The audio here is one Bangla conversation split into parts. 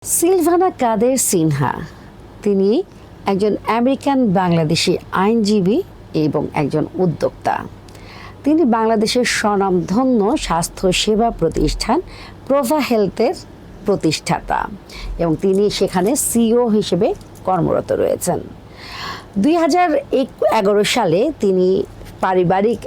সিলভানা কাদের সিনহা তিনি একজন আমেরিকান বাংলাদেশি আইনজীবী এবং একজন উদ্যোক্তা। তিনি বাংলাদেশের স্বনামধন্য স্বাস্থ্য সেবা প্রতিষ্ঠান প্রভা হেলথের প্রতিষ্ঠাতা এবং তিনি সেখানে সিইও হিসেবে কর্মরত রয়েছেন। 2011 সালে তিনি পারিবারিক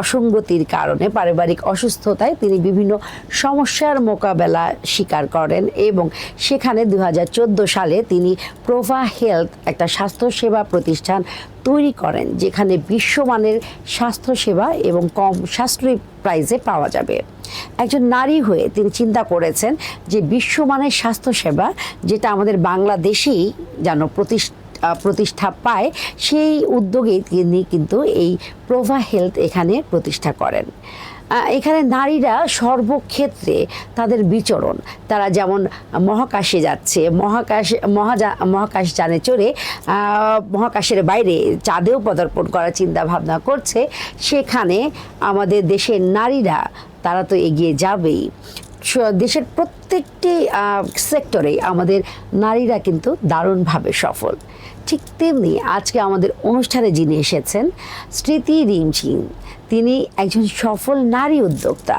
অসঙ্গতির কারণে পারিবারিক অসুস্থতায় তিনি বিভিন্ন সমস্যার মোকাবেলা স্বীকার করেন এবং সেখানে 2014 সালে তিনি প্রভা হেলথ একটা স্বাস্থ্যসেবা প্রতিষ্ঠান তৈরি করেন, যেখানে বিশ্বমানের স্বাস্থ্যসেবা এবং কম সাশ্রয়ী প্রাইসে পাওয়া যাবে। একজন নারী হয়ে তিনি চিন্তা করেছেন যে বিশ্বমানের স্বাস্থ্যসেবা যেটা আমাদের বাংলাদেশেই যেন প্রতিষ্ঠা পায়, সেই উদ্যোগে তিনি কিন্তু এই প্রভা হেলথ এখানে প্রতিষ্ঠা করেন। এখানে নারীরা সর্বক্ষেত্রে তাদের বিচরণ, তারা যেমন মহাকাশে যাচ্ছে, মহাকাশযানে চড়ে মহাকাশের বাইরে চাঁদেও পদার্পণ করার চিন্তা ভাবনা করছে, সেখানে আমাদের দেশের নারীরা তারা তো এগিয়ে যাবেই। দেশের প্রত্যেকটি সেক্টরে আমাদের নারীরা কিন্তু দারুণভাবে সফল। ঠিক তেমনি আজকে আমাদের অনুষ্ঠানে যিনি এসেছেন স্মৃতি রিমঝিম, তিনি একজন সফল নারী উদ্যোক্তা।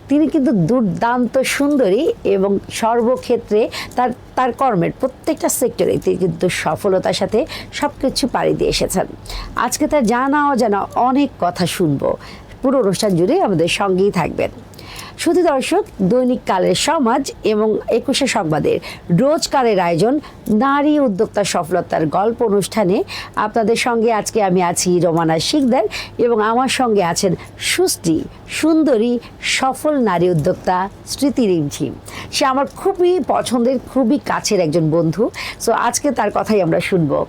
তিনি কিন্তু দুর্দান্ত সুন্দরী এবং সর্বক্ষেত্রে তার কর্মের প্রত্যেকটা সেক্টরে তিনি কিন্তু সফলতার সাথে সব কিছু পাড়ি দিয়ে এসেছেন। আজকে তার জানা অজানা অনেক কথা শুনবো। পুরো অনুষ্ঠান জুড়ে আমাদের সঙ্গেই থাকবেন। শুধু দর্শক, দৈনিক কালের সমাজ এবং 21শে সংবাদের রোজকারের আয়োজন নারী উদ্যোক্তা সফলতার গল্প অনুষ্ঠানে আপনাদের সঙ্গে আজকে আমি আছি রোমানা শিকদার এবং আমার সঙ্গে আছেন সুষ্টি সুন্দরী সফল নারী উদ্যোক্তা স্মৃতি রিমঝিম। সে আমার খুবই পছন্দের, খুবই কাছের একজন বন্ধু। সো আজকে তার কথাই আমরা শুনবো।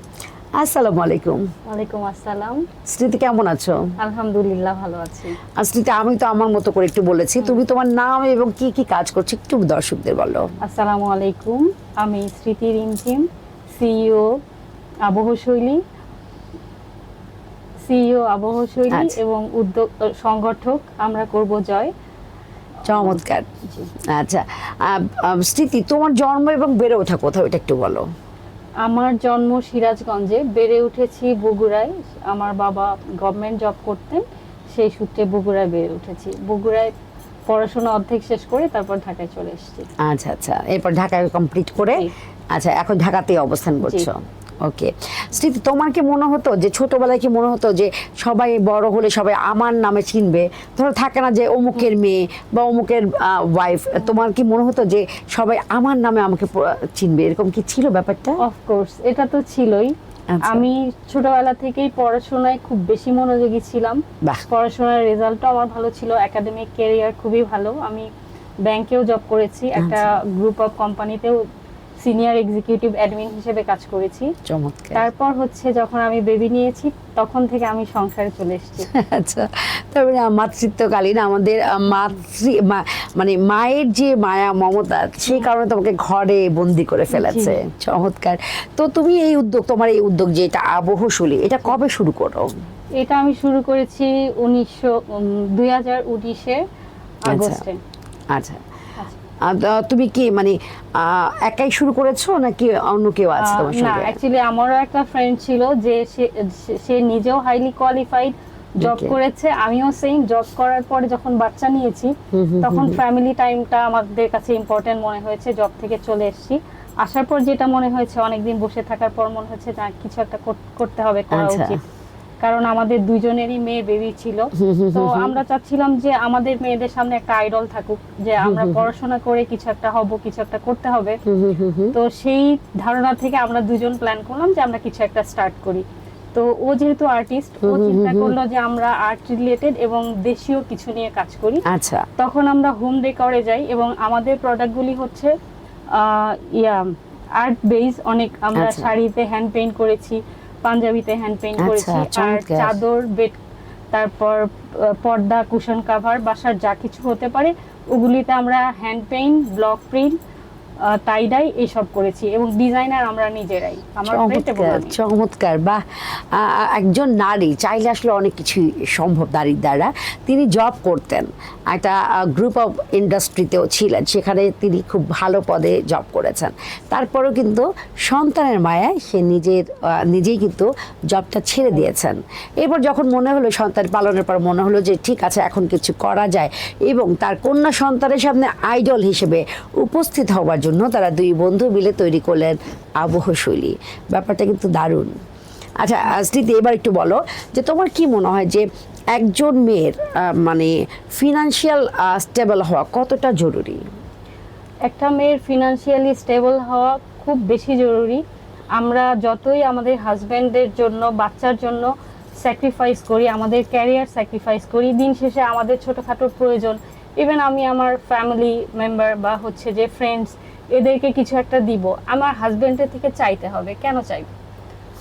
আসসালামু আলাইকুম। ওয়ালাইকুম আসসালাম। স্মৃতি কেমন আছো? আলহামদুলিল্লাহ ভালো আছি। স্মৃতি, আমি তো আমার মতো করে একটু বলেছি, তুমি তোমার নাম এবং কি কি কাজ করছো একটু দর্শকদের বলো। আসসালামু আলাইকুম, আমি স্মৃতি রিমঝিম, সিইও আবহশৈলী আচ্ছা। এবং উদ্যোগ সংগঠক আমরা করব জয়। চমৎকার। আচ্ছা, স্মৃতি, তোমার জন্ম এবং বেড়ে ওঠা কোথাও এটা একটু বলো। আমার জন্ম সিরাজগঞ্জে, বেড়ে উঠেছি বগুড়ায়। আমার বাবা গভর্নমেন্ট জব করতেন, সেই সূত্রে বগুড়ায় বেড়ে উঠেছি। বগুড়ায় পড়াশোনা অর্ধেক শেষ করে তারপর ঢাকায় চলে এসেছি। আচ্ছা আচ্ছা, এরপর ঢাকায় কমপ্লিট করে আচ্ছা এখন ঢাকাতে অবস্থান করছো। ওকে স্মৃতি, তোমার কি মনে হতো যে ছোটবেলায় কি মনে হতো যে সবাই বড় হলে সবাই আমার নামে চিনবে? ধরো থাকে না যে অমুকের মেয়ে বা অমুকের ওয়াইফ, তোমার কি মনে হতো যে সবাই আমার নামে আমাকে চিনবে? এরকম কি ছিল ব্যাপারটা? অফকোর্স, এটা তো ছিলই। আমি ছোটবেলা থেকেই পড়াশোনায় খুব বেশি মনোযোগী ছিলাম। পড়াশোনার রেজাল্টও আমার ভালো ছিল, একাডেমিক ক্যারিয়ার খুবই ভালো। আমি ব্যাংকেও জব করেছি, একটা গ্রুপ অফ কোম্পানিতেও সিনিয়র এক্সিকিউটিভ অ্যাডমিন হিসেবে কাজ করেছি। চমৎকার। তারপর হচ্ছে যখন আমি বেবি নিয়েছি তখন থেকে আমি সংসারে চলে এসেছি। আচ্ছা, তারপরে মাতৃত্বকালীন আমাদের মানে মায়ের যে মায়া মমতা, সেই কারণে তোমাকে ঘরে বন্দি করে ফেলেছে। চমৎকার। তো তুমি তোমার এই উদ্যোগ যেটা আবহশৈলী, এটা কবে শুরু করো? এটা আমি শুরু করেছি 2019 আগস্টে। আচ্ছা, তুমি কি মানে একাই শুরু করেছো নাকি অন্য কেউ আছে তোমার সঙ্গে? না, অ্যাকচুয়ালি আমারও একটা ফ্রেন্ড ছিল যে সে নিজেও হাইলি কোয়ালিফাইড, জব করেছে। আমিও সেম জব করার পরে যখন বাচ্চা নিয়েছি তখন ফ্যামিলি টাইমটা আমাদের কাছে ইম্পর্টেন্ট মনে হয়েছে। জব থেকে চলে এসেছি, আসার পর যেটা মনে হয়েছে, অনেকদিন বসে থাকার পর মনে হচ্ছে না, কিছু একটা করতে হবে, করা উচিত। কারণ আমাদের দুজনেরই মেয়ে বেবি ছিল, তো আমরা চাচ্ছিলাম যে আমাদের মেয়েদের সামনে একটা আইডল থাকুক, যে আমরা পড়াশোনা করে কিছু একটা হব, কিছু একটা করতে হবে। তো সেই ধারণা থেকে আমরা দুজন প্ল্যান করলাম যে আমরা কিছু একটা স্টার্ট করি। তো ও যেহেতু আর্টিস্ট, ও চিন্তা করলো যে আমরা আর্ট রিলেটেড এবং দেশীয় কিছু নিয়ে কাজ করি। আচ্ছা, তখন তখন আমরা হোম ডেকোরে যাই এবং আমাদের প্রোডাক্টগুলি হচ্ছে আর্ট বেস। অনেক আমরা শাড়িতে হ্যান্ড পেইন্ট করেছি, পাঞ্জাবিতে হ্যান্ড পেইন্ট করেছি, আর চাদর, বেড, তারপর পর্দা, কুশন কাভার, বাসার যা কিছু হতে পারে ওগুলিতে আমরা hand paint, block print tie-dye এইসব করেছি এবং ডিজাইনার আমরা নিজেরাই, আমার friend এবং চমৎকার আমি। চমৎকার বাহ। একজন নারী চাইলে আসলে অনেক কিছুই সম্ভব নারীর দ্বারা। তিনি জব করতেন, একটা গ্রুপ অফ ইন্ডাস্ট্রিতেও ছিলেন, সেখানে তিনি খুব ভালো পদে জব করেছেন। তারপরেও কিন্তু সন্তানের মায়ায় সে নিজেই কিন্তু জবটা ছেড়ে দিয়েছেন। এরপর যখন মনে হলো সন্তান পালনের পর মনে হলো যে ঠিক আছে এখন কিছু করা যায়, এবং তার কন্যা সন্তানের সামনে আইডল হিসেবে উপস্থিত হওয়ার জন্য তারা দুই বন্ধু মিলে তৈরি করলেন আবহ শৈলী। ব্যাপারটা কিন্তু দারুণ। আচ্ছা স্মৃতি, এবার একটু বলো যে তোমার কি মনে হয় যে একজন মেয়ের মানে ফিনান্সিয়াল স্টেবল হওয়া কতটা জরুরি? একটা মেয়ের ফিনান্সিয়ালি স্টেবল হওয়া খুব বেশি জরুরি। আমরা যতই আমাদের হাজব্যান্ডের জন্য, বাচ্চার জন্য স্যাক্রিফাইস করি, আমাদের ক্যারিয়ার স্যাক্রিফাইস করি, দিন শেষে আমাদের ছোটোখাটো প্রয়োজন, ইভেন আমি আমার ফ্যামিলি মেম্বার বা হচ্ছে যে ফ্রেন্ডস, এদেরকে কিছু একটা দিব, আমার হাজব্যান্ডের থেকে চাইতে হবে। কেন চাইব?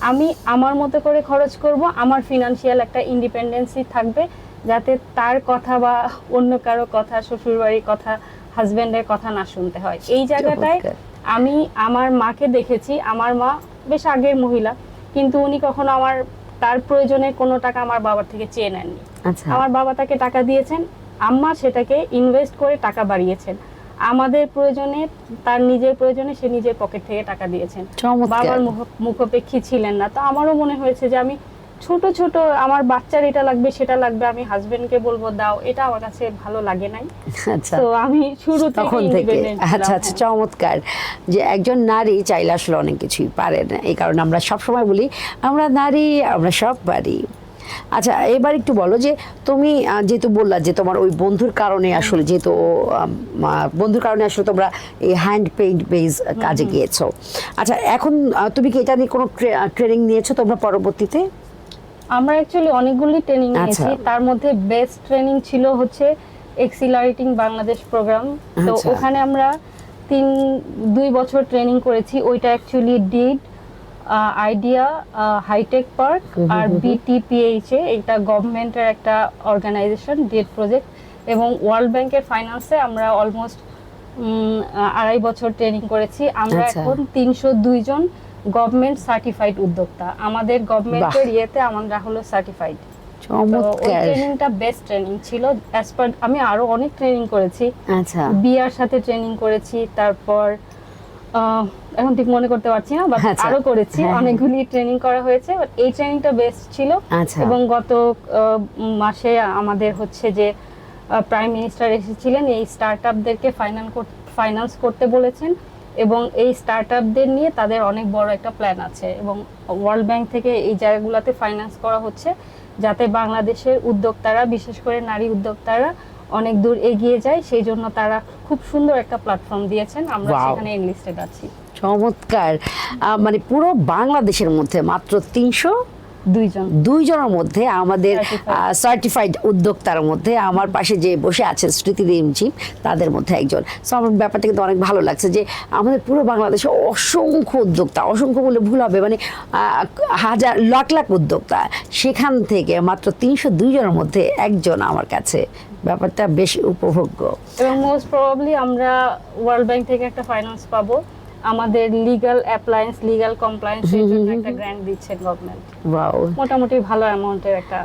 আমি আমার মতো করে খরচ করব, আমার ফিনান্সিয়াল একটা ইন্ডিপেন্ডেন্সি থাকবে, যাতে তার কথা বা অন্য কারো কথা, শ্বশুরবাড়ির কথা, হাজব্যান্ডের কথা না শুনতে হয়। এই জায়গাটায় আমি আমার মাকে দেখেছি। আমার মা বেশ আগের মহিলা, কিন্তু উনি কখনো তার প্রয়োজনে কোনো টাকা আমার বাবার থেকে চেয়ে নেননি। আচ্ছা, আমার বাবা তাকে টাকা দিয়েছেন, আম্মা সেটাকে ইনভেস্ট করে টাকা বাড়িয়েছেন। আমাদের প্রয়োজনে, তার নিজের প্রয়োজনে সে নিজের পকেট থেকে টাকা দিয়েছেন। চমৎকার। বাবার মুখাপেক্ষী ছিলেন না। তো আমারও মনে হয়েছে যে আমি ছোট ছোট, আমার বাচ্চার এটা লাগবে সেটা লাগবে, আমি হাজবেন্ডকে বলবো দাও, এটা আমার কাছে ভালো লাগে নাই। আচ্ছা, তো আমি শুরু তখন থেকে independent ছিলাম, আচ্ছা আচ্ছা, হ্যাঁ। চমৎকার যে একজন নারী চাইলে আসলে অনেক কিছুই পারেন। এই কারণে আমরা সবসময় বলি আমরা নারী, আমরা সব পারি। আচ্ছা এবার একটু বলো যে তুমি যেহেতু বললা যে তোমার ওই বন্ধুর কারণে আসলে, যেহেতু বন্ধুর কারণে আসলে তোমরা এই হ্যান্ড পেইন্ট বেজ কাজে গিয়েছো। আচ্ছা এখন তুমি কি এটা নিয়ে কোনো ট্রেনিং নিয়েছো তোমরা পরবর্তীতে? আমরা অ্যাকচুয়ালি অনেকগুলি ট্রেনিং আচ্ছা। নিয়েছি, তার মধ্যে বেস্ট ট্রেনিং ছিল হচ্ছে এক্সিলারেটিং বাংলাদেশ প্রোগ্রাম। তো আচ্ছা। ওখানে আমরা 2 বছর ট্রেনিং করেছি। ওইটা অ্যাকচুয়ালি ডিড আইডিয়া হাইটেক পার্ক আর বিটিপিএইচে, এটা গভর্নমেন্টের একটা অর্গানাইজেশন, ডিড প্রজেক্ট, এবং ওয়ার্ল্ড ব্যাংকের ফাইন্যান্সে আমরা অলমোস্ট 2.5 বছর ট্রেনিং করেছি। আমরা আচ্ছা। এখন 302 জন গভর্নমেন্ট সার্টিফাইড উদ্যোক্তা, আমাদের গভর্নমেন্টের ইয়েতে আমরা হলো সার্টিফাইড। তো ওই চমৎকার। ট্রেনিংটা বেস্ট ট্রেনিং ছিল। অ্যাজ পার, আমি আরো অনেক ট্রেনিং করেছি, আচ্ছা বিয়ার সাথে ট্রেনিং করেছি, তারপর এখন ঠিক মনে করতে পারছি না, বাট আচ্ছা। আরো করেছি, হ্যাঁ, অনেকগুলি ট্রেনিং করা হয়েছে, বাট এই ট্রেনিংটা বেস্ট ছিল। আচ্ছা। এবং গত মাসে আমাদের হচ্ছে যে প্রাইম মিনিস্টার এসেছিলেন, এই স্টার্টআপদেরকে ফাইন্যান্স করতে বলেছেন, এবং এই স্টার্টআপদের নিয়ে তাদের অনেক বড় একটা প্ল্যান আছে, এবং ওয়ার্ল্ড ব্যাংক থেকে এই জায়গাগুলোতে ফাইন্যান্স করা হচ্ছে, যাতে বাংলাদেশের উদ্যোক্তারা, বিশেষ করে নারী উদ্যোক্তারা অনেক দূর এগিয়ে যায়। সেই জন্য তারা খুব সুন্দর একটা প্ল্যাটফর্ম দিয়েছেন, আমরা Wow. সেখানে এনলিস্টেড আছি। চমৎকার। মানে পুরো বাংলাদেশের মধ্যে মাত্র 302 জনের মধ্যে আমাদের সার্টিফাইড উদ্যোক্তার মধ্যে আমার পাশে যে বসে আছেন স্মৃতি রিমঝিম, তাদের মধ্যে একজন। সো আমার ব্যাপারটা কিন্তু অনেক ভালো লাগছে যে আমাদের পুরো বাংলাদেশে অসংখ্য উদ্যোক্তা, অসংখ্য বলে ভুল হবে, মানে হাজার লাখ লাখ উদ্যোক্তা, সেখান থেকে মাত্র 302 জনের মধ্যে একজন আমার কাছে। ব্যাপারটা বেশ উপভোগ্য। এবং মোস্ট প্রবাবলি আমরা ওয়ার্ল্ড ব্যাংক থেকে একটা ফাইন্যান্স পাবো, আমাদের লিগ্যাল অ্যাপ্লায়েন্স, লিগ্যাল কমপ্লায়েন্সের জন্য একটা গ্র্যান্ট দিচ্ছে গভর্নমেন্ট। ওয়াও, মোটামুটি ভালো অ্যামাউন্টের একটা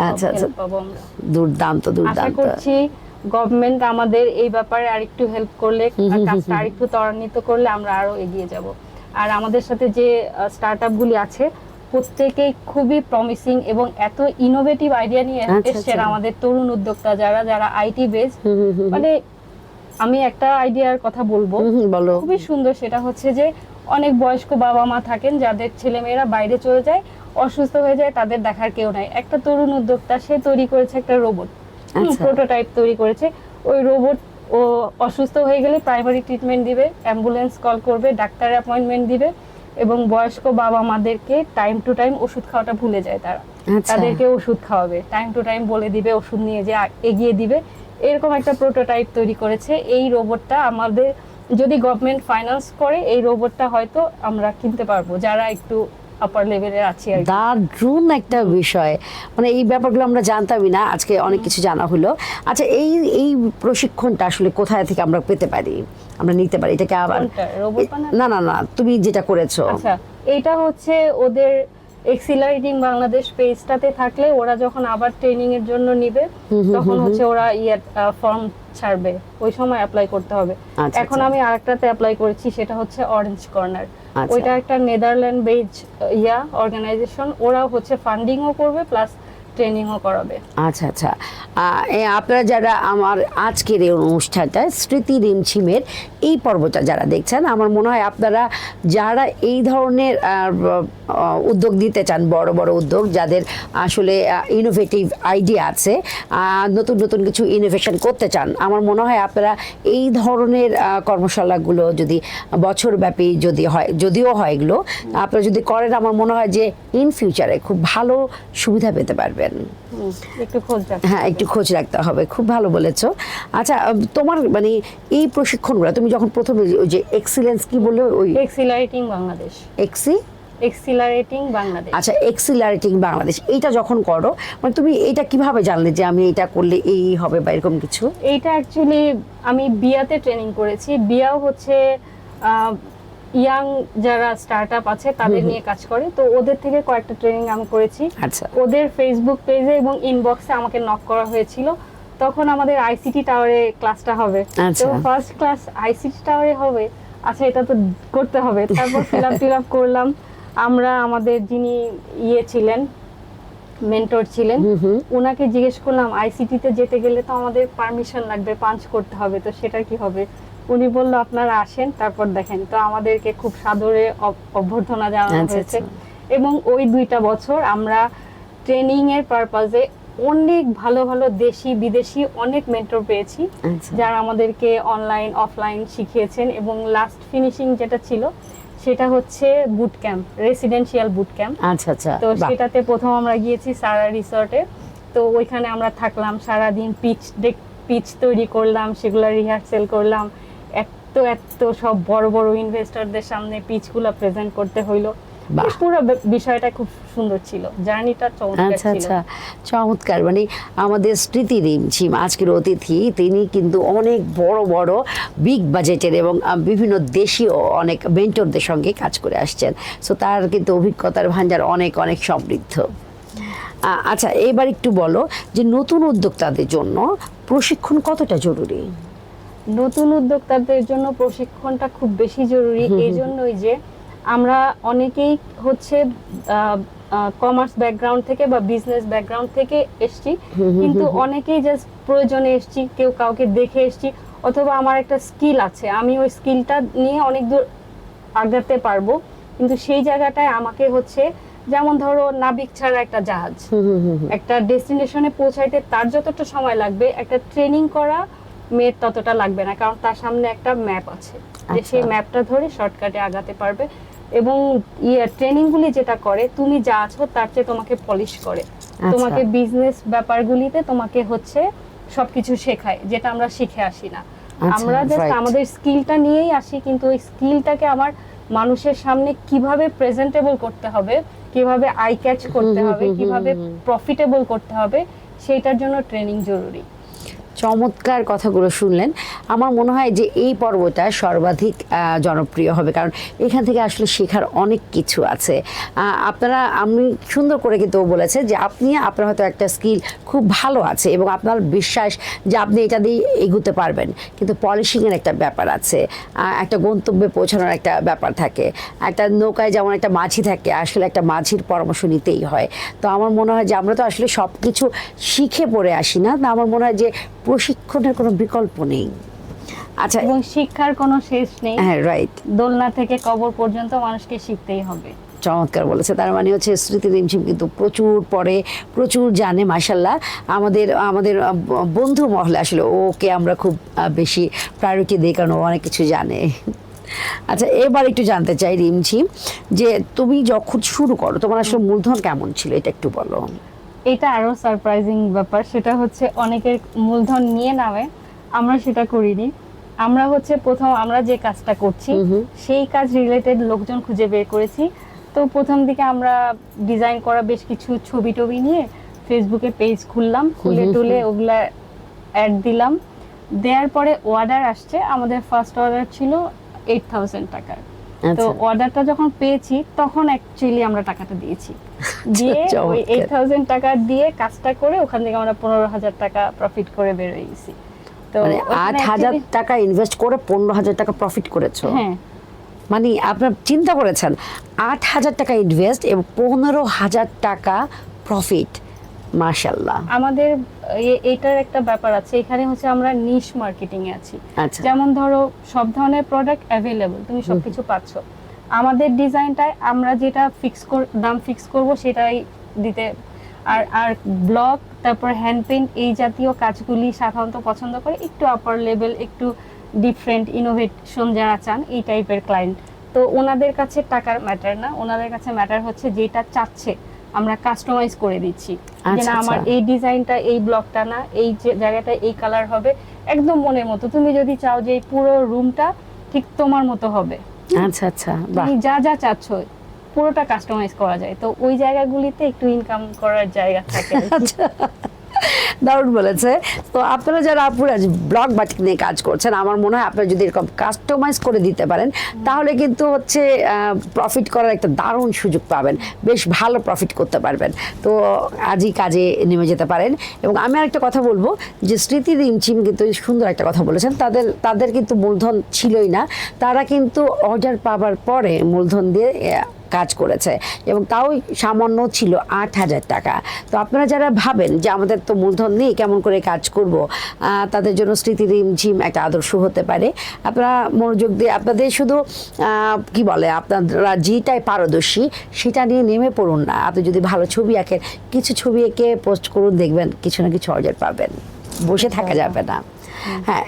আচ্ছা, আচ্ছা। হেল্প পাবো আমরা। দুর্দান্ত আশা দুর্দান্ত। করছি গভর্নমেন্ট আমাদের এই ব্যাপারে আরেকটু হেল্প করলে, কাজটা আরেকটু ত্বরান্বিত করলে আমরা আরো এগিয়ে যাব। আর আমাদের সাথে যে স্টার্টআপগুলি আছে প্রত্যেকেই খুবই প্রমিসিং এবং এত ইনোভেটিভ আইডিয়া নিয়ে আচ্ছা, এসেছেন। আচ্ছা। আমাদের তরুণ উদ্যোক্তা যারা আইটি বেস, মানে আমি একটা আইডিয়ার কথা বলবো, বলো। খুবই সুন্দর। সেটা হচ্ছে যে অনেক বয়স্ক বাবা মা থাকেন যাদের ছেলেমেয়েরা বাইরে চলে যায়, অসুস্থ হয়ে যায়, তাদের দেখার কেউ নাই। একটা তরুণ উদ্যোক্তা, সে তৈরি করেছে একটা রোবট, আচ্ছা। প্রোটোটাইপ তৈরি করেছে। ওই রোবট ও অসুস্থ হয়ে গেলে প্রাইমারি ট্রিটমেন্ট দিবে, অ্যাম্বুলেন্স কল করবে, ডাক্তারের অ্যাপয়েন্টমেন্ট দিবে, এবং বয়স্ক বাবা মাদেরকে টাইম টু টাইম ওষুধ খাওয়াটা ভুলে যায় তারা, আচ্ছা। তাদেরকে ওষুধ খাওয়াবে, টাইম টু টাইম বলে দিবে, ওষুধ নিয়ে যে এগিয়ে দিবে। এরকম একটা প্রোটোটাইপ তৈরি করেছে। এই রোবটটা আমাদের যদি গভর্নমেন্ট ফাইন্যান্স করে, এই রোবটটা হয়তো আমরা কিনতে পারবো, যারা একটু আপার লেভেলে আছি আর কি। দারুণ একটা বিষয়, মানে এই ব্যাপারগুলো আমরা জানতামই না, আজকে অনেক কিছু জানা হলো। আচ্ছা, এই এই প্রশিক্ষণটা আসলে কোথায় থেকে আমরা পেতে পারি, আমরা নিতে পারি এটাকে আবার? কোনটা? রোবট বানানো? না না না, তুমি যেটা করেছো। আচ্ছা, এটা হচ্ছে ওদের এক্সিলারেটিং বাংলাদেশ পেজটাতে থাকলে ওরা যখন আবার ট্রেনিং এর জন্য নিবে তখন হচ্ছে ওরা ফর্ম ছাড়বে, ওই সময় অ্যাপ্লাই করতে হবে। আচ্ছা, এখন আচ্ছা। আমি আরেকটাতে অ্যাপ্লাই করেছি, সেটা হচ্ছে অরেঞ্জ কর্নার। আচ্ছা। ওইটা একটা নেদারল্যান্ড বেজ অর্গানাইজেশন, ওরা হচ্ছে ফান্ডিংও করবে প্লাস ট্রেনিংও করাবে। আচ্ছা আচ্ছা, আপনারা যারা আমার আজকের এই অনুষ্ঠানটা স্মৃতি রিমঝিমের এই পর্বটা যারা দেখছেন, আমার মনে হয় আপনারা যারা এই ধরনের উদ্যোগ নিতে চান, বড় বড় উদ্যোগ, যাদের আসলে ইনোভেটিভ আইডিয়া আছে, নতুন নতুন কিছু ইনোভেশন করতে চান, আমার মনে হয় আপনারা এই ধরনের কর্মশালাগুলো যদি বছরব্যাপী যদি হয়, যদিও হয় এগুলো আপনারা যদি করেন, আমার মনে হয় যে ইন ফিউচারে খুব ভালো সুবিধা পেতে পারবেন। একটু খোঁজ রাখতে হ্যাঁ, একটু খোঁজ রাখতে হবে, খুব ভালো বলেছো। আচ্ছা, তোমার মানে এই প্রশিক্ষণগুলো তুমি যখন প্রথমে ওই যে এক্সিলেন্স কি বললে, ওই এক্সিলারেটিং বাংলাদেশ, এক্সিলারেটিং বাংলাদেশ। আচ্ছা, এক্সিলারেটিং বাংলাদেশ, এইটা যখন করো, মানে তুমি এটা কিভাবে জানলে যে আমি এটা করলে এই হবে বা এরকম কিছু? এইটা অ্যাকচুয়ালি আমি বিয়াতে ট্রেনিং করেছি। বিয়াও হচ্ছে ইয়াং যারা স্টার্টআপ আছে তাদের নিয়ে কাজ করে, তো ওদের থেকে কয়েকটা ট্রেনিং আমি করেছি। আচ্ছা। ওদের ফেসবুক পেজে এবং ইনবক্সে আমাকে নক করা হয়েছিল, তখন আমাদের আইসিটি টাওয়ারে ক্লাসটা হবে। আচ্ছা। তো ফার্স্ট ক্লাস আইসিটি টাওয়ারে হবে, আচ্ছা এটা তো করতে হবে। তারপর ফিল আপ করলাম। আমরা আমাদের যিনি ছিলেন, মেন্টর ছিলেন, ওনাকে জিজ্ঞেস করলাম আইসিটিতে যেতে গেলে তো আমাদের পারমিশন লাগবে, পাঞ্চ করতে হবে, তো সেটা কি হবে? উনি বলল আপনারা আসেন তারপর দেখেন। তো আমাদেরকে খুব সাদরে অভ্যর্থনা জানানো আচ্ছা, হয়েছে। আচ্ছা। এবং ওই 2টা বছর আমরা ট্রেনিং এর পারপাজে অনেক ভালো ভালো দেশি বিদেশি অনেক মেন্টর পেয়েছি, আচ্ছা। যারা আমাদেরকে অনলাইন অফলাইন শিখিয়েছেন। এবং লাস্ট ফিনিশিং যেটা ছিল সেটা হচ্ছে boot camp, residential boot camp. আচ্ছা আচ্ছা, তো বাহ। সেটাতে প্রথম আমরা গিয়েছি সারা রিসর্টে। তো ওইখানে আমরা থাকলাম সারাদিন, পিচ তৈরি করলাম, সেগুলো রিহার্সেল করলাম। এত সব বড় বড় ইনভেস্টরদের সামনে পিচগুলো প্রেজেন্ট করতে হইলো। বাহ। পুরো বিষয়টা খুব সুন্দর ছিল, জার্নিটা চমৎকার আচ্ছা ছিল। আচ্ছা, চমৎকার। মানে আমাদের স্মৃতি রিমঝিম আজকের অতিথি, তিনি কিন্তু অনেক বড় বড় বিগ বাজেটের এবং বিভিন্ন দেশীয় অনেক মেন্টরদের সঙ্গে কাজ করে আসছেন। সো তার কিন্তু অভিজ্ঞতার ভান্ডার অনেক অনেক সমৃদ্ধ। আচ্ছা, এবার একটু বলো যে নতুন উদ্যোক্তাদের জন্য প্রশিক্ষণ কতটা জরুরি? নতুন উদ্যোক্তাদের জন্য প্রশিক্ষণটা খুব বেশি জরুরি, এই জন্যই যে আমরা অনেকেই হচ্ছে কমার্স ব্যাকগ্রাউন্ড থেকে বা বিজনেস ব্যাকগ্রাউন্ড থেকে এসছি, কিন্তু অনেকেই জাস্ট প্রয়োজনে এসছি, কেউ কাউকে দেখে এসছি, অথবা আমার একটা স্কিল আছে, আমি ওই স্কিলটা নিয়ে অনেক দূর আগাতে পারবো, কিন্তু সেই জায়গাটায় আমাকে হচ্ছে, যেমন ধরো নাবিক ছাড়া একটা জাহাজ একটা ডেস্টিনেশনে পৌঁছাইতে তার যতটা সময় লাগবে, একটা ট্রেনিং করা মেয়ের ততটা লাগবে না, কারণ তার সামনে একটা ম্যাপ আছে, যে সেই ম্যাপটা ধরে শর্টকাটে আগাতে পারবে। এবং ট্রেনিংগুলি যেটা করে, তুমি যা আছো তার চেয়ে তোমাকে পলিশ করে, তোমাকে বিজনেস ব্যাপারগুলিতে তোমাকে হচ্ছে সবকিছু শেখায়, যেটা আমরা শিখে আসি না। আমরা জাস্ট আমাদের স্কিলটা নিয়েই আসি, কিন্তু ওই স্কিলটাকে আমার মানুষের সামনে কিভাবে প্রেজেন্টেবল করতে হবে, কিভাবে আই ক্যাচ করতে হবে, কিভাবে প্রফিটেবল করতে হবে, সেইটার জন্য ট্রেনিং জরুরি। চমৎকার কথাগুলো শুনলেন। আমার মনে হয় যে এই পর্বটা সর্বাধিক জনপ্রিয় হবে, কারণ এখান থেকে আসলে শেখার অনেক কিছু আছে। আপনারা, আমি সুন্দর করে কিন্তু বলেছে যে আপনার হয়তো একটা স্কিল খুব ভালো আছে এবং আপনার বিশ্বাস যে আপনি এটা দিয়ে এগোতে পারবেন, কিন্তু পলিশিংয়ের একটা ব্যাপার আছে, একটা গন্তব্যে পৌঁছানোর একটা ব্যাপার থাকে। একটা নৌকায় যেমন একটা মাঝি থাকে, আসলে একটা মাঝির পরামর্শ নিতেই হয়। তো আমার মনে হয় যে আমরা তো আসলে সব কিছু শিখে পড়ে আসি না, আমার মনে হয় যে প্রশিক্ষণের কোনো বিকল্প নেই। আচ্ছা, এবং শিক্ষার কোনো শেষ নেই। হ্যাঁ, রাইট। দোলনা থেকে কবর পর্যন্ত মানুষকে শিখতেই হবে। চমৎকার বলেছে। তার মানে হচ্ছে স্মৃতি রিমঝিম কিন্তু প্রচুর পড়ে, প্রচুর জানে, মাশাল্লাহ। আমাদের বন্ধু মহলে আসলে ওকে আমরা খুব বেশি প্রায়োরিটি দিই, কারণ ও অনেক কিছু জানে। আচ্ছা, এবার একটু জানতে চাই রিমঝিম, যে তুমি যখন শুরু করো তোমার আসলে মূলধন কেমন ছিল, এটা একটু বলো। এটা আরো সারপ্রাইজিং ব্যাপার, সেটা হচ্ছে অনেকের মূলধন নিয়ে নামে, আমরা সেটা করিনি। আমরা হচ্ছে প্রথম আমরা যে কাজটা করছি সেই কাজ রিলেটেড লোকজন খুঁজে বের করেছি, তো প্রথম দিকে আমরা ডিজাইন করা বেশ কিছু ছবি টবি নিয়ে ফেসবুকে পেজ খুললাম, খুলে টুলে ওগুলা অ্যাড দিলাম। দেওয়ার পরে অর্ডার আসছে, আমাদের ফার্স্ট অর্ডার ছিল 8,000 টাকার। তো অর্ডারটা যখন পেয়েছি তখন অ্যাকচুয়ালি আমরা টাকাটা দিয়েছি, দিয়ে ওই 8,000 টাকা দিয়ে কাজটা করে ওখান থেকে আমরা 15,000 টাকা প্রফিট করে বের হয়ে গেছি। তো মানে 8,000 টাকা ইনভেস্ট করে 15,000 টাকা প্রফিট করেছো? হ্যাঁ, মানে আপনার চিন্তা করেছেন 8,000 টাকা ইনভেস্ট এবং 15,000 টাকা প্রফিট, মাশাআল্লাহ। আমাদের এটার একটা ব্যাপার আছে, এখানে হচ্ছে আমরা নিশ মার্কেটিং এ আছি। আচ্ছা। যেমন ধরো সব ধরনের প্রোডাক্ট অ্যাভেলেবল, তুমি সবকিছু পাচ্ছ। আমাদের ডিজাইনটায় আমরা যেটা দাম ফিক্স করব সেটাই দিতে। আর ব্লক, তারপর হ্যান্ড পেইন্ট, এই জাতীয় কাজগুলি সাধারণত পছন্দ করে একটু আপার লেভেল, একটু ডিফারেন্ট ইনোভেশন যারা চান, এই টাইপের ক্লায়েন্ট। তো ওনাদের কাছে টাকার ম্যাটার না, ওনাদের কাছে ম্যাটার হচ্ছে যেটা চাচ্ছে আমরা কাস্টমাইজ করে দিচ্ছি। যে না, আমার এই ডিজাইনটা, এই ব্লকটা না, এই জায়গাটা এই কালার হবে, একদম মনের মতো। তুমি যদি চাও যে এই পুরো রুমটা ঠিক তোমার মতো হবে, আচ্ছা আচ্ছা, তুমি যা যা চাচ্ছ পুরোটা কাস্টমাইজ করা যায়। তো ওই জায়গাগুলিতে একটু ইনকাম করার জায়গা থাকে। দারুণ বলেছে। তো আপনারা যারা আপুরা ব্লক বাটিক নিয়ে কাজ করছেন, আমার মনে হয় আপনারা যদি এরকম কাস্টমাইজ করে দিতে পারেন তাহলে কিন্তু হচ্ছে প্রফিট করার একটা দারুণ সুযোগ পাবেন, বেশ ভালো প্রফিট করতে পারবেন। তো আজই কাজে নেমে যেতে পারেন। এবং আমি আরেকটা কথা বলবো যে স্মৃতি রিমঝিম কিন্তু সুন্দর একটা কথা বলেছেন, তাদের কিন্তু মূলধন ছিলই না, তারা কিন্তু অর্ডার পাওয়ার পরে মূলধন দিয়ে কাজ করেছে এবং তাও সামান্য ছিল 8,000 টাকা। তো আপনারা যারা ভাবেন যে আমাদের তো মূলধন নেই, কেমন করে কাজ করব, তাদের জন্য স্মৃতি রিমঝিম একটা আদর্শ হতে পারে। আপনারা মনোযোগ দিয়ে আপনাদের শুধু কি বলে, আপনারা যেটাই পারদর্শী সেটা নিয়ে নেমে পড়ুন না। আপনি যদি ভালো ছবি আঁকেন, কিছু ছবি এঁকে পোস্ট করুন, দেখবেন কিছু না কিছু অর্ডার পাবেন, বসে থাকা যাবে না। হ্যাঁ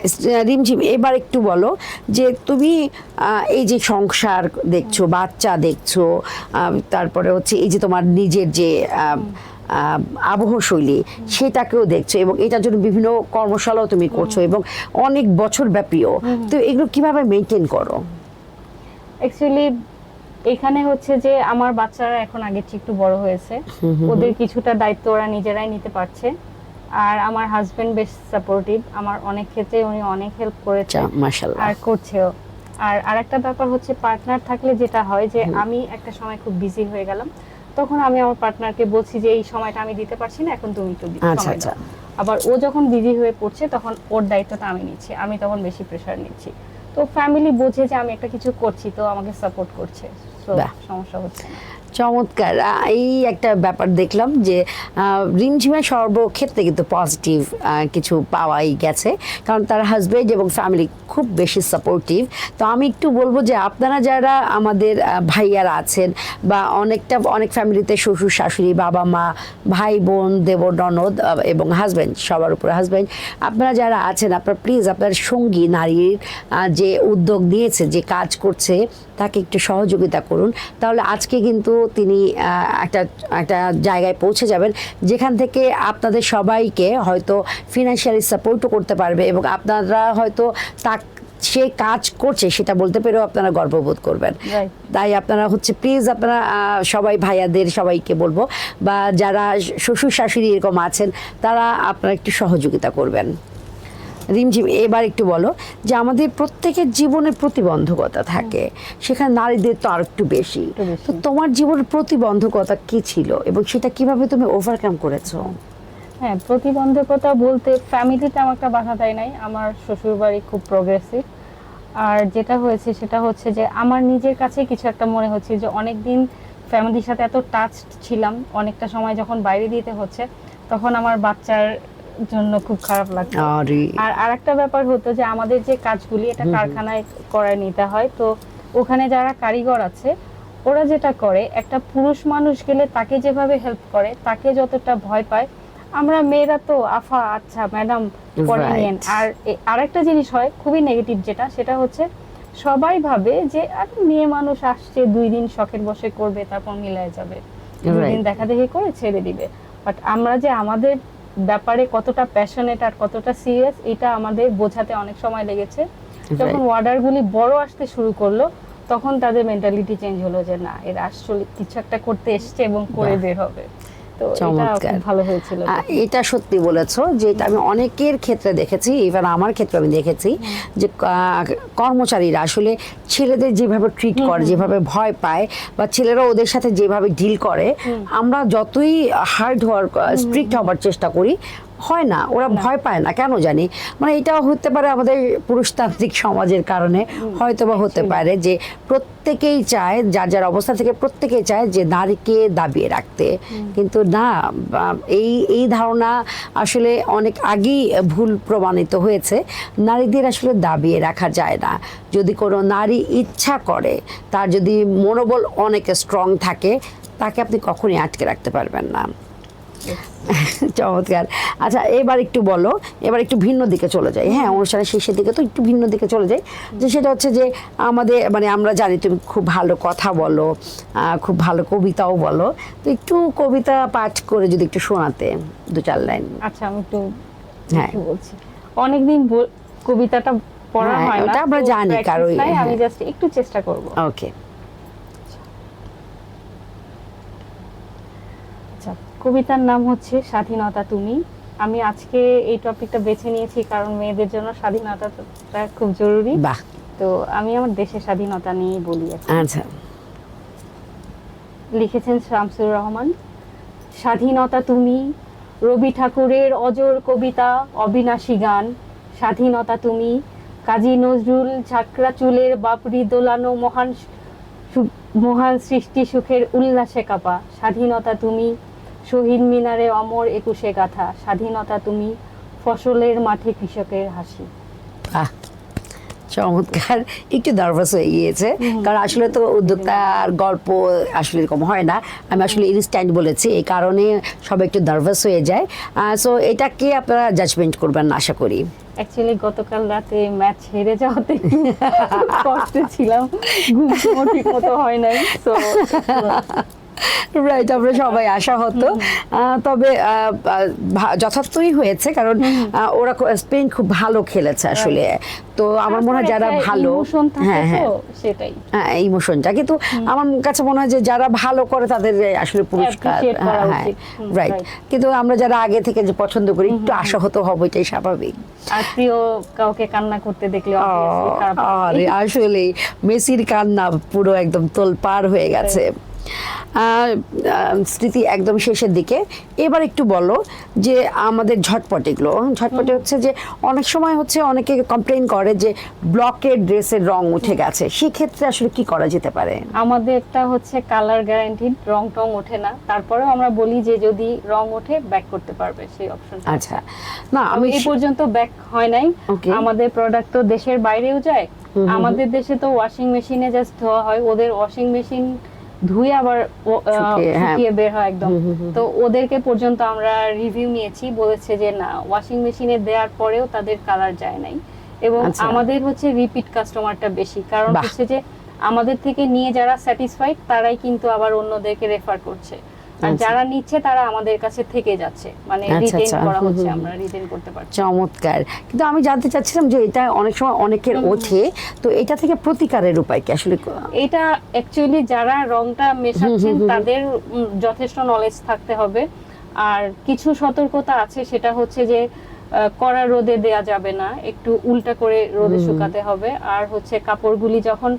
রিমঝিম, এবার একটু বলো যে তুমি এই যে সংসার দেখছো, বাচ্চা দেখছো, তারপরে হচ্ছে এই যে তোমার নিজের যে আবহ শৈলী সেটাকেও দেখছো এবং এটার জন্য বিভিন্ন কর্মশালাও তুমি করছো এবং অনেক বছর ব্যাপীও। তো এগুলো কিভাবে মেনটেন করো? অ্যাকচুয়ালি এখানে হচ্ছে যে আমার বাচ্চারা এখন আগের চেয়ে একটু বড় হয়েছে, ওদের কিছুটা দায়িত্ব ওরা নিজেরাই নিতে পারছে। আর আমার হাজবেন্ড বেশ সাপোর্টিভ, আমার অনেক ক্ষেত্রে উনি অনেক হেল্প করেছে মাশাআল্লাহ, আর করছেও। আর আরেকটা ব্যাপার হচ্ছে পার্টনার থাকলে যেটা হয় যে আমি একটা সময় খুব বিজি হয়ে গেলাম, তখন আমি আমার পার্টনারকে বলছি যে এই সময়টা আমি দিতে পারছি না, এখন তুমি একটু সময় দাও। আবার ও যখন বিজি হয়ে পড়ছে তখন ওর দায়িত্বটা আমি নিচ্ছি, আমি তখন বেশি প্রেশার নিচ্ছি। তো ফ্যামিলি বোঝে যে আমি একটা কিছু করছি, তো আমাকে সাপোর্ট করছে, তো সমস্যা হচ্ছে না। চমৎকার। এই একটা ব্যাপার দেখলাম যে রিমঝিমের সর্বক্ষেত্রে কিন্তু পজিটিভ কিছু পাওয়াই গেছে, কারণ তার হাজবেন্ড এবং ফ্যামিলি খুব বেশি সাপোর্টিভ। তো আমি একটু বলবো যে আপনারা যারা আমাদের ভাইয়ারা আছেন বা অনেক ফ্যামিলিতে শ্বশুর শাশুড়ি, বাবা মা, ভাই বোন, দেবর ননদ এবং হাজবেন্ড, সবার উপরে হাজবেন্ড, আপনারা যারা আছেন, আপনারা প্লিজ আপনার সঙ্গী নারীর যে উদ্যোগ নিয়েছে, যে কাজ করছে, তাকে একটু সহযোগিতা করুন। তাহলে আজকে কিন্তু তিনি একটা জায়গায় পৌঁছে যাবেন যেখান থেকে আপনাদের সবাইকে হয়তো ফিনান্সিয়ালি সাপোর্টও করতে পারবে এবং আপনারা হয়তো সে কাজ করছে সেটা বলতে পেরেও আপনারা গর্ববোধ করবেন। তাই আপনারা হচ্ছে প্লিজ আপনারা সবাই ভাইয়াদের সবাইকে বলবো, বা যারা শ্বশুর শাশুড়ি এরকম আছেন তারা আপনারা একটু সহযোগিতা করবেন। রিমঝিম, এবার একটু বলো যে আমাদের প্রত্যেকের জীবনে প্রতিবন্ধকতা থাকে, সেখানে নারীদের তো আর একটু বেশি। তো তোমার জীবনের প্রতিবন্ধকতা কি ছিল এবং সেটা কিভাবে তুমি ওভারকাম করেছো? হ্যাঁ, প্রতিবন্ধকতা বলতে ফ্যামিলিতে আমার একটা বাধা দেয় নাই, আমার শ্বশুর বাড়ি খুব প্রোগ্রেসিভ। আর যেটা হয়েছে সেটা হচ্ছে যে আমার নিজের কাছে কিছু একটা মনে হচ্ছে যে অনেকদিন ফ্যামিলির সাথে এত টাচ ছিলাম, অনেকটা সময় যখন বাইরে দিতে হচ্ছে তখন আমার বাচ্চার জন্য খুব খারাপ লাগতো। আর আরেকটা ব্যাপার হতো যে আমাদের যে কাজগুলি এটা কারখানায় করে নিতে হয়, তো ওখানে যারা কারিগর আছে ওরা যেটা করে, একটা পুরুষ মানুষ গেলে তাকে যেভাবে হেল্প করে, তাকে যতটা ভয় পায়, আমরা মেয়েরা তো আফা আচ্ছা ম্যাডাম করে নিয়েন। আর আরেকটা জিনিস হয় খুবই নেগেটিভ, সেটা হচ্ছে সবাই ভাবে যে মেয়ে মানুষ আসছে 2 দিন শখের বসে করবে, তারপর মিলায় যাবে, 2 দিন দেখা দেখি করে ছেড়ে দিবে। বাট আমরা যে আমাদের ব্যাপারে কতটা প্যাশনেট আর কতটা সিরিয়াস, এটা আমাদের বোঝাতে অনেক সময় লেগেছে। যখন অর্ডারগুলি বড় আসতে শুরু করলো তখন তাদের মেন্টালিটি চেঞ্জ হলো যে না এরা আসলে কিছু একটা করতে এসছে এবং করে বের হবে। তো এটা চমৎকার। খুব ভালো হয়েছিল। এটা সত্যি বলেছো যে এটা আমি অনেকের ক্ষেত্রে দেখেছি, ইভেন আমার ক্ষেত্রে আমি দেখেছি যে কর্মচারীরা আসলে ছেলেদের যেভাবে ট্রিট করে, যেভাবে ভয় পায়, বা ছেলেরা ওদের সাথে যেভাবে ডিল করে, আমরা যতই হার্ড হওয়ার স্ট্রিক্ট হওয়ার চেষ্টা করি, হয় না, ওরা ভয় পায় না কেন জানি। মানে এটা হতে পারে আমাদের পুরুষতান্ত্রিক সমাজের কারণে, হয়তো বা হতে পারে যে প্রত্যেকেই চায়, যার যার অবস্থা থেকে প্রত্যেকেই চায় যে নারীকে দাবিয়ে রাখতে, কিন্তু না, এই ধারণা আসলে অনেক আগেই ভুল প্রমাণিত হয়েছে। নারীদের আসলে দাবিয়ে রাখা যায় না। যদি কোনো নারী ইচ্ছা করে, তার যদি মনোবল অনেক স্ট্রং থাকে, তাকে আপনি কখনোই আটকে রাখতে পারবেন না। চমৎকার। আচ্ছা, এবার একটু বলো, এবার একটু ভিন্ন দিকে চলে যাই। হ্যাঁ, অনুষ্ঠানের শেষের দিকে তো একটু ভিন্ন দিকে চলে যাই, যে সেটা হচ্ছে যে আমাদের মানে আমরা জানি তুমি খুব ভালো কথা বলো, খুব ভালো কবিতাও বলো, তো একটু কবিতা পাঠ করে যদি একটু শোনাতে 2-4 লাইন। আচ্ছা, আমি একটু হ্যাঁ বলছি। অনেকদিন কবিতাটা পড়া হ্যাঁ, হয় না, ওটা আমরা তো জানি, practice কারোই, নাই, আমি হ্যাঁ। জাস্ট একটু চেষ্টা করব। ওকে। আচ্ছা, কবিতার নাম হচ্ছে স্বাধীনতা তুমি। আমি আজকে এই টপিকটা বেছে নিয়েছি কারণ মেয়েদের জন্য স্বাধীনতাটা খুব জরুরি। বাহ। তো আমি আমার দেশের স্বাধীনতা নিয়ে বলি আজকে। আচ্ছা। লিখেছেন শামসুর রহমান। স্বাধীনতা তুমি, রবি ঠাকুরের অজর কবিতা, অবিনাশী গান। স্বাধীনতা তুমি, কাজী নজরুল ঝাঁকড়া চুলের বাপরি দোলানো মহান সৃষ্টি সুখের উল্লাসে কাপা। স্বাধীনতা তুমি, শহীদ মিনারে অমর 21 গাথা। স্বাধীনতা তুমি, ফসলের মাঠে কৃষকের হাসি। আহ, চমৎকার। একটু নার্ভাস হয়ে গিয়েছে, কারণ আসলে তো উদ্যোক্তার গল্প আসলে এরকম হয় না। আমি আসলে ইনস্ট্যান্ট বলেছি, এই কারণে সবাই একটু নার্ভাস হয়ে যায়। সো এটাকে আপনারা জাজমেন্ট করবেন না, আশা করি। অ্যাকচুয়ালি গতকাল রাতে ম্যাচ হেরে যাওয়াতে কষ্টে ছিলাম, ঘুম ঠিক মতো হয় নাই। তো রাইট, আমরা সবাই আশা হতো। তবে যথার্থই হয়েছে, কারণ ওরা স্পেন খুব ভালো খেলেছে আসলে। তো আমার মনে হয় যারা ভালো, হ্যাঁ হ্যাঁ সেটাই, হ্যাঁ ইমোশনটা, কিন্তু আমার কাছে মনে হয় যে যারা ভালো করে তাদের আসলে পুরস্কার, হ্যাঁ রাইট। কিন্তু আমরা যারা আগে থেকে যে পছন্দ করি, একটু আশাহত হবো, এটাই স্বাভাবিক। আর প্রিয় কাউকে কান্না করতে দেখলে আরে আসলে মেসির কান্না পুরো একদম তোলপাড় হয়ে গেছে। স্মৃতি একদম শেষের দিকে, এবার একটু বলো যে আমাদের ঝটপটেগুলো, ঝটপটে হচ্ছে যে অনেক সময় হচ্ছে অনেকে কমপ্লেইন করে যে ব্লকের ড্রেসের রং উঠে গেছে, সেক্ষেত্রে আসলে কি করা যেতে পারে? আমাদের একটা হচ্ছে কালার গ্যারান্টিড, রং টং ওঠে না, তারপরেও আমরা বলি যে যদি রং ওঠে ব্যাক করতে পারবে, সেই অপশনটা। আচ্ছা, না আমি এই পর্যন্ত ব্যাক হয় নাই। আমাদের প্রোডাক্ট তো দেশের বাইরেও যায়, আমাদের দেশে তো ওয়াশিং মেশিনে জাস্ট ধোয়া হয়, ওদের ওয়াশিং মেশিন ধুয়ে আবার শুকিয়ে বের হয় একদম। তো ওদেরকে পর্যন্ত আমরা রিভিউ নিয়েছি, বলেছে যে না, ওয়াশিং মেশিনে দেওয়ার পরেও তাদের কালার যায় নাই। এবং আমাদের হচ্ছে রিপিট কাস্টমারটা বেশি, কারণ হচ্ছে যে আমাদের থেকে নিয়ে যারা স্যাটিসফাইড তারাই কিন্তু আবার অন্যদেরকে রেফার করছে, আর যারা নিচ্ছে তারা আমাদের কাছে থেকে যাচ্ছে, মানে রিটেইন করা হচ্ছে, আমরা রিটেইন করতে পারছি। চমৎকার। কিন্তু আমি জানতে চাচ্ছিলাম যে এটা অনেক সময় অনেকের ওঠে, তো এটা থেকে প্রতিকারের উপায় কি আসলে? এটা অ্যাকচুয়ালি যারা রংটা মেশাচ্ছেন তাদের যথেষ্ট নলেজ থাকতে হবে, আর কিছু সতর্কতা আছে, সেটা হচ্ছে যে কড়া রোদে দেয়া যাবে না, একটু উল্টা করে রোদে শুকাতে হবে। আর হচ্ছে কাপড়গুলি যখন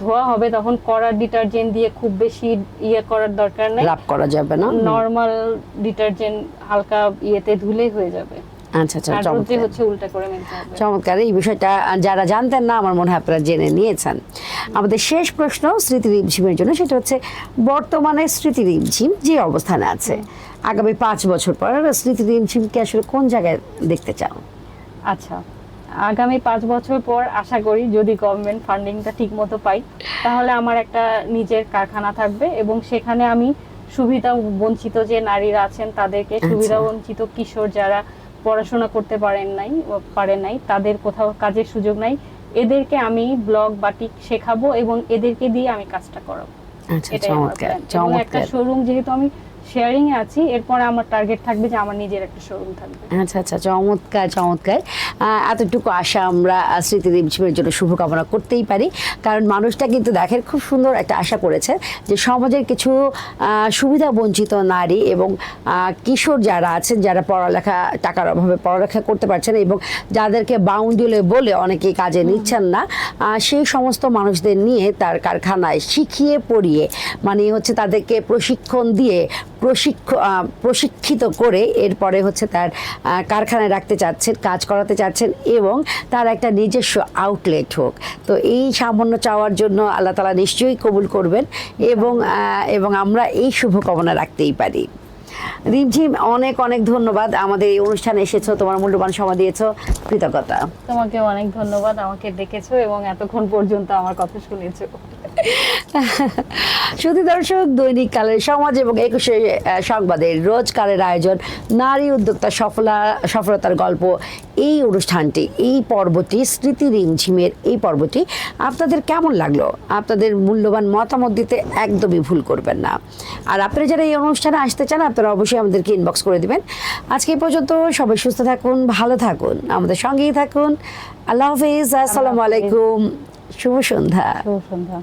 ধোয়া হবে তখন কড়া ডিটারজেন্ট দিয়ে খুব বেশি ইয়ে করার দরকার নেই, রাব করা যাবে না, নরমাল ডিটারজেন্ট হালকা ইয়েতে ধুলেই হয়ে যাবে। আচ্ছা আচ্ছা, চমৎকার। হচ্ছে উল্টা করে মেলতে হবে। চমৎকার, এই বিষয়টা যারা জানতেন না আমার মনে হয় আপনারা জেনে নিয়েছেন। আমাদের শেষ প্রশ্ন স্মৃতি রিমঝিমের জন্য, সেটা হচ্ছে বর্তমানে স্মৃতি রিমঝিম যে অবস্থানে আছে, আগামী 5 বছর পর স্মৃতি রিমঝিমকে আসলে কোন জায়গায় দেখতে চাও? আচ্ছা, আগামী 5 বছর পর আশা করি যদি গভর্নমেন্ট ফান্ডিংটা ঠিক মতো পাই, তাহলে আমার একটা নিজের কারখানা থাকবে, এবং সেখানে আমি সুবিধা বঞ্চিত যে নারীরা আছেন তাদেরকে, সুবিধা বঞ্চিত কিশোর যারা পড়াশোনা করতে পারেন নাই, তাদের কোথাও কাজের সুযোগ নাই, এদেরকে আমি ব্লগ বাটিক শেখাবো এবং এদেরকে দিয়ে আমি কাজটা করাবো। আচ্ছা, চমৎকার। একটা শোরুম যেহেতু আমি শেয়ারিং এ আছি, এরপরে আমার টার্গেট থাকবে যে আমার নিজের একটা শোরুম থাকবে। আচ্ছা আচ্ছা, চমৎকার চমৎকার। এতটুকু আশা আমরা স্মৃতি রিমঝিমের জন্য শুভকামনা করতেই পারি, কারণ মানুষটা কিন্তু দেখেন খুব সুন্দর একটা আশা করেছে যে সমাজের কিছু সুবিধা বঞ্চিত নারী এবং কিশোর যারা আছেন, যারা পড়ালেখা টাকার অভাবে পড়ালেখা করতে পারছেন এবং যাদেরকে বাউন্ডুলে বলে অনেকেই কাজে নিচ্ছেন না, সেই সমস্ত মানুষদের নিয়ে তার কারখানায় শিখিয়ে পড়িয়ে, মানে হচ্ছে তাদেরকে প্রশিক্ষণ দিয়ে প্রশিক্ষিত করে এরপরে হচ্ছে তার কারখানায় রাখতে চাচ্ছেন, কাজ করাতে চাচ্ছেন এবং তার একটা নিজস্ব আউটলেট হোক। তো এই সামান্য চাওয়ার জন্য আল্লাহ তাআলা নিশ্চয়ই কবুল করবেন এবং আমরা এই শুভকামনা রাখতেই পারি। রিমঝিম, অনেক অনেক ধন্যবাদ আমাদের এই অনুষ্ঠানে এসেছো, তোমার মূল্যবান সময় দিয়েছো, কৃতজ্ঞতা। তোমাকে অনেক ধন্যবাদ, আমাকে ডেকেছো এবং এতক্ষণ পর্যন্ত আমার কথা শুনেছো। শুধু দর্শক, দৈনিক কালের সমাজ এবং 21শে সংবাদের রোজকারের আয়োজন নারী উদ্যোক্তা সফলতার গল্প, এই অনুষ্ঠানটি, এই পর্বটি, স্মৃতি রিমঝিমের এই পর্বটি আপনাদের কেমন লাগলো? আপনাদের মূল্যবান মতামত দিতে একদমই ভুল করবেন না। আর আপনারা যারা এই অনুষ্ঠানে আসতে চান, আপনারা অবশ্যই আমাদেরকে ইনবক্স করে দিবেন। আজকে এই পর্যন্ত, সবাই সুস্থ থাকুন, ভালো থাকুন, আমাদের সঙ্গেই থাকুন। আল্লাহ হাফিজ, আসসালামু আলাইকুম, শুভ সন্ধ্যা। শুভ সন্ধ্যা।